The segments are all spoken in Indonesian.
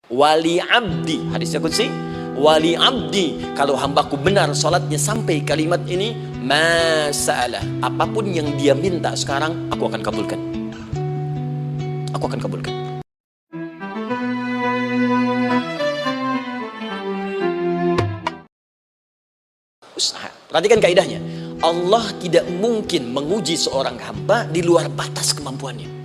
Wali abdi, hadisnya qudsi, wali abdi, kalau hambaku benar salatnya sampai kalimat ini, masalah, apapun yang dia minta sekarang aku akan kabulkan. Aku akan kabulkan. Usaha. Perhatikan kaidahnya. Allah tidak mungkin menguji seorang hamba di luar batas kemampuannya.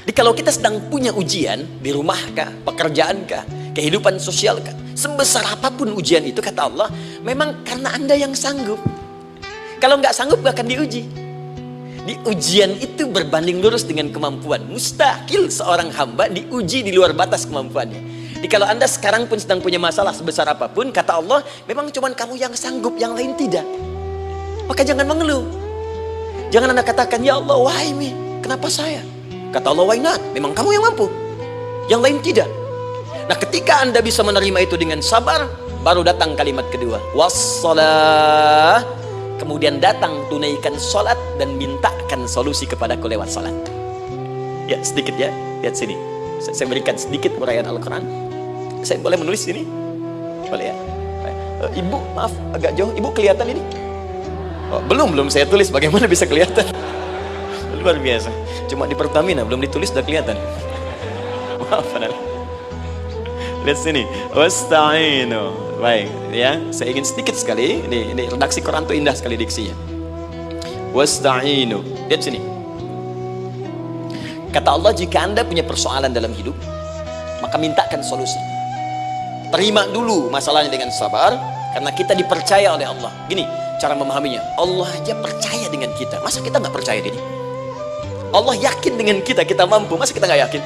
Jadi kalau kita sedang punya ujian di rumah kah, pekerjaan kah, kehidupan sosial kah, sebesar apapun ujian itu, kata Allah, memang karena Anda yang sanggup. Kalau nggak sanggup nggak akan diuji. Di ujian itu berbanding lurus dengan kemampuan. Mustahil seorang hamba diuji di luar batas kemampuannya. Jadi kalau Anda sekarang pun sedang punya masalah sebesar apapun, kata Allah, memang cuma kamu yang sanggup, yang lain tidak. Maka jangan mengeluh. Jangan Anda katakan, ya Allah, why me? Kenapa saya? Kata Allah, why not? Memang kamu yang mampu, yang lain tidak. Nah, ketika Anda bisa menerima itu dengan sabar, baru datang kalimat kedua, wassalah. Kemudian datang tunaikan sholat dan mintakan solusi kepadaku lewat sholat. Ya, sedikit ya, lihat sini. Saya berikan sedikit uraian Al-Quran. Saya boleh menulis sini? Boleh ya? Ibu, maaf, agak jauh. Ibu kelihatan ini? Oh, belum saya tulis, bagaimana bisa kelihatan? Luar biasa. Cuma di Pertamina belum ditulis udah kelihatan. Maaf, lihat sini. Wasta'inu. Baik, ya. Saya ingin sedikit sekali. Ini redaksi Quran itu indah sekali diksinya. Wasta'inu. Lihat sini. Kata Allah, jika Anda punya persoalan dalam hidup, maka mintakan solusi. Terima dulu masalahnya dengan sabar, karena kita dipercaya oleh Allah. Gini cara memahaminya, Allah aja percaya dengan kita, masa kita nggak percaya diri? Allah yakin dengan kita, kita mampu, masa kita nggak yakin?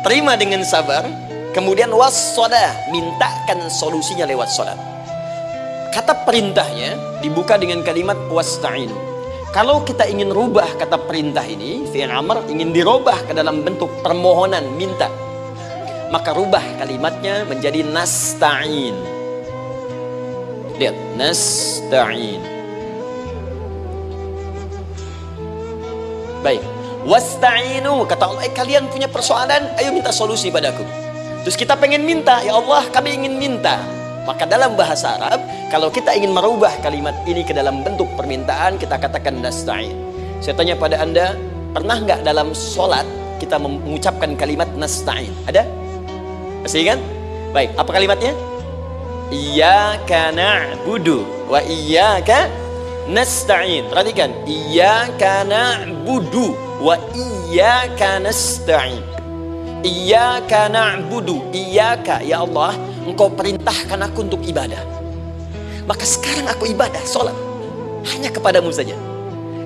Terima dengan sabar, kemudian wassalah, mintakan solusinya lewat salat. Kata perintahnya dibuka dengan kalimat wasta'inu. Kalau kita ingin rubah kata perintah ini, fi'il amr, ingin dirubah ke dalam bentuk permohonan, minta, maka rubah kalimatnya menjadi nasta'in. Lihat, nasta'in. Baik, wasta'inu, kata Allah, kalian punya persoalan, ayo minta solusi padaku. Terus kita pengen minta, ya Allah, kami ingin minta. Maka dalam bahasa Arab, kalau kita ingin merubah kalimat ini ke dalam bentuk permintaan, kita katakan nasta'in. Saya tanya pada Anda, pernah nggak dalam sholat kita mengucapkan kalimat nasta'in? Ada? Masih ingat? Baik, apa kalimatnya? Iyyaka na'budu wa iyyaka nasta'in. Perhatikan, iyyaka na'budu wa iyyaka nasta'in. Iyyaka na'budu, iyyaka, ya Allah, Engkau perintahkan aku untuk ibadah. Maka sekarang aku ibadah, sholat, hanya kepadamu saja.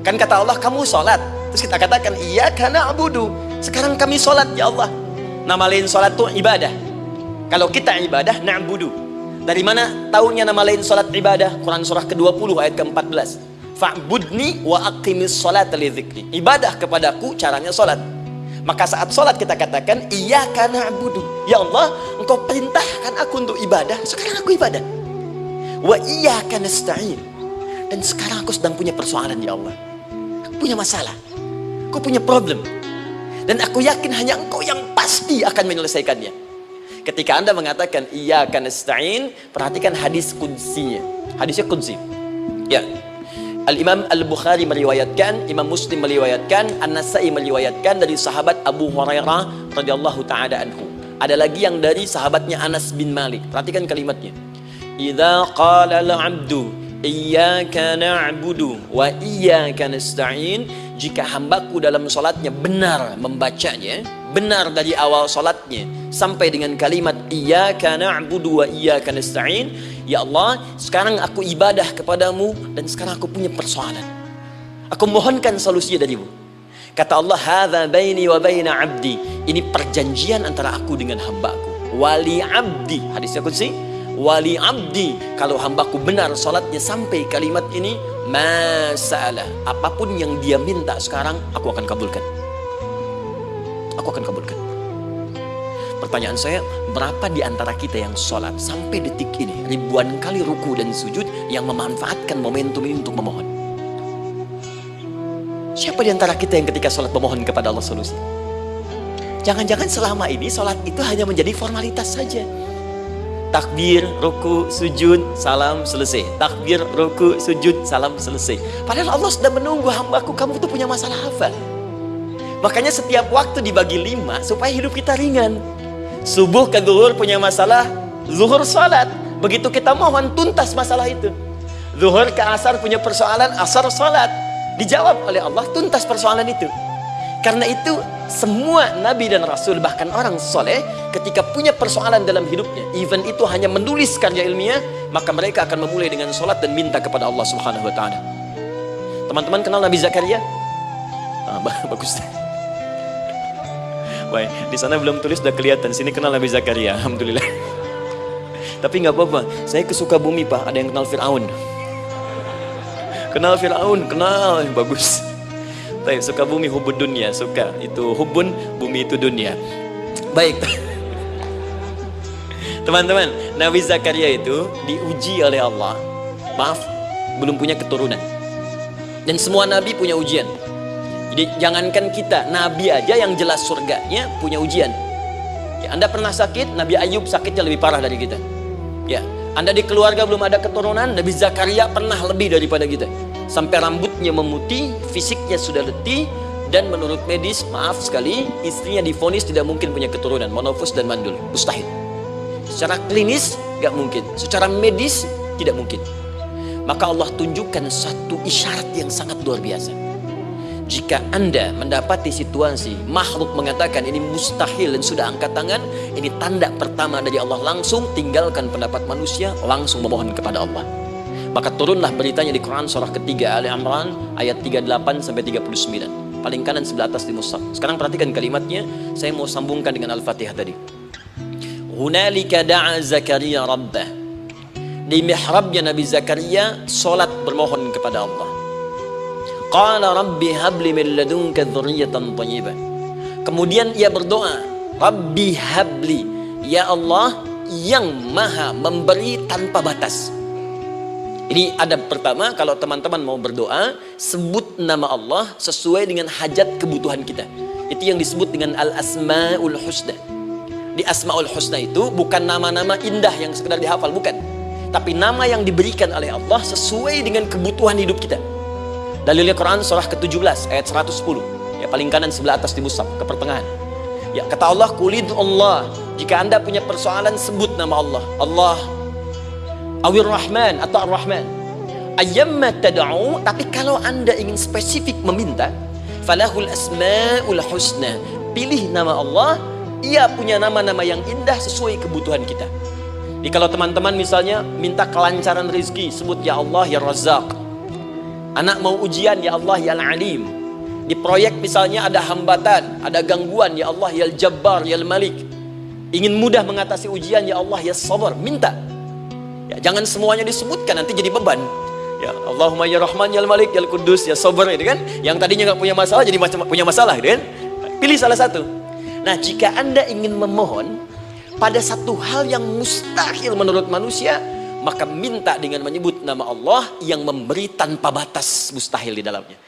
Kan kata Allah, kamu sholat. Terus kita katakan, iyyaka na'budu. Sekarang kami sholat, ya Allah. Nama lain sholat itu ibadah. Kalau kita ibadah, na'budu. Dari mana tahunya nama lain sholat ibadah? Quran surah ke-20 ayat ke-14. Fa'budni wa aqimis sholata li dzikri. Ibadah kepadaku caranya sholat. Maka saat sholat kita katakan, iyyaka na'budu. Ya Allah, Engkau perintahkan aku untuk ibadah. Sekarang aku ibadah. Wa iyyaka nasta'in. Dan sekarang aku sedang punya persoalan, ya Allah. Aku punya masalah. Aku punya problem. Dan aku yakin hanya Engkau yang pasti akan menyelesaikannya. Ketika Anda mengatakan iyyaka nasta'in, perhatikan hadis qudsinya. Hadisnya qudsi. Ya. Al-Imam Al-Bukhari meriwayatkan, Imam Muslim meriwayatkan, An-Nasai meriwayatkan dari sahabat Abu Hurairah radhiyallahu ta'ala anhu. Ada lagi yang dari sahabatnya Anas bin Malik. Perhatikan kalimatnya. Idza qala al-'abdu iyyaka na'budu wa iyyaka nasta'in, jika hambaku dalam salatnya benar membacanya, benar dari awal salatnya sampai dengan kalimat iyyaka na'budu wa iyyaka nasta'in, ya Allah, sekarang aku ibadah kepadamu dan sekarang aku punya persoalan. Aku mohonkan solusinya darimu. Kata Allah, hadza baini wa baina 'abdi. Ini perjanjian antara aku dengan hambaku. Wali 'abdi, hadisnya qudsi. Wali 'abdi, kalau hambaku benar salatnya sampai kalimat ini, masalah, apapun yang dia minta sekarang aku akan kabulkan. Aku akan kabulkan. Pertanyaan saya, berapa di antara kita yang sholat sampai detik ini ribuan kali ruku dan sujud yang memanfaatkan momentum ini untuk memohon? Siapa di antara kita yang ketika sholat memohon kepada Allah solusi? Jangan-jangan selama ini sholat itu hanya menjadi formalitas saja. Takbir, ruku, sujud, salam, selesai. Takbir, ruku, sujud, salam, selesai. Padahal Allah sudah menunggu hambaku, kamu tuh punya masalah apa? Makanya setiap waktu dibagi 5 supaya hidup kita ringan. Subuh ke zuhur punya masalah, zuhur salat. Begitu kita mohon, tuntas masalah itu. Zuhur ke asar punya persoalan, asar salat. Dijawab oleh Allah, tuntas persoalan itu. Karena itu semua nabi dan rasul, bahkan orang soleh, ketika punya persoalan dalam hidupnya, even itu hanya menulis karya ilmiah, maka mereka akan memulai dengan sholat dan minta kepada Allah Subhanahu wa Ta'ala. Teman-teman kenal Nabi Zakaria? Bagus. Baik, di sana belum tulis, sudah kelihatan. Sini kenal Nabi Zakaria, alhamdulillah. Tapi nggak apa-apa, saya ke Sukabumi Pak, ada yang kenal Fir'aun. Kenal Fir'aun, kenal, bagus. Baik, Sukabumi hubun dunia, suka itu hubun, bumi itu dunia. Baik. Teman-teman, Nabi Zakaria itu diuji oleh Allah. Maaf, belum punya keturunan. Dan semua nabi punya ujian. Jadi jangankan kita, nabi aja yang jelas surganya punya ujian. Ya, Anda pernah sakit, Nabi Ayub sakitnya lebih parah dari kita. Ya, Anda di keluarga belum ada keturunan, Nabi Zakaria pernah lebih daripada kita. Sampai rambutnya memutih, fisiknya sudah letih, dan menurut medis, maaf sekali, istrinya divonis tidak mungkin punya keturunan, monofus dan mandul, mustahil. Secara klinis gak mungkin, secara medis tidak mungkin. Maka Allah tunjukkan satu isyarat yang sangat luar biasa. Jika Anda mendapati situasi makhluk mengatakan ini mustahil dan sudah angkat tangan, ini tanda pertama dari Allah, langsung tinggalkan pendapat manusia, langsung memohon kepada Allah. Maka turunlah beritanya di Quran surah ketiga Ali Imran ayat 38 sampai 39. Paling kanan sebelah atas di mushaf. Sekarang perhatikan kalimatnya, saya mau sambungkan dengan Al-Fatihah tadi. Hunalika da'a Zakaria rabbah. Di mihrabnya Nabi Zakaria salat bermohon kepada Allah. Qala rabbi habli min ladunka dzurriyyatan thayyibah. Kemudian ia berdoa, Rabbi habli, ya Allah yang maha memberi tanpa batas. Ini adab pertama, kalau teman-teman mau berdoa, sebut nama Allah sesuai dengan hajat kebutuhan kita. Itu yang disebut dengan Al-Asma'ul Husna. Di Asma'ul Husna itu bukan nama-nama indah yang sekedar dihafal, bukan. Tapi nama yang diberikan oleh Allah sesuai dengan kebutuhan hidup kita. Dalilnya Quran surah ke-17 ayat 110. Ya, paling kanan sebelah atas di mushaf, ke pertengahan. Ya, kata Allah, Qulid Allah. Jika Anda punya persoalan, sebut nama Allah. Allah Awir Rahman atau Ar-Rahman. Ayyamma tad'u, tapi kalau Anda ingin spesifik meminta, falahul asmaul husna. Pilih nama Allah, ia punya nama-nama yang indah sesuai kebutuhan kita. Jadi kalau teman-teman misalnya minta kelancaran rezeki, sebut ya Allah ya Razzaq. Anak mau ujian, ya Allah ya Al-Alim. Di proyek misalnya ada hambatan, ada gangguan, ya Allah ya Al-Jabbar ya Al-Malik. Ingin mudah mengatasi ujian, ya Allah ya Sabar. Minta. Ya, jangan semuanya disebutkan, nanti jadi beban. Ya Allahumma ya Rahman ya Malik ya Kudus ya Sabar, gitu kan? Yang tadinya nggak punya masalah jadi punya masalah, gitu kan? Pilih salah satu. Nah, jika Anda ingin memohon pada satu hal yang mustahil menurut manusia, maka minta dengan menyebut nama Allah yang memberi tanpa batas mustahil di dalamnya.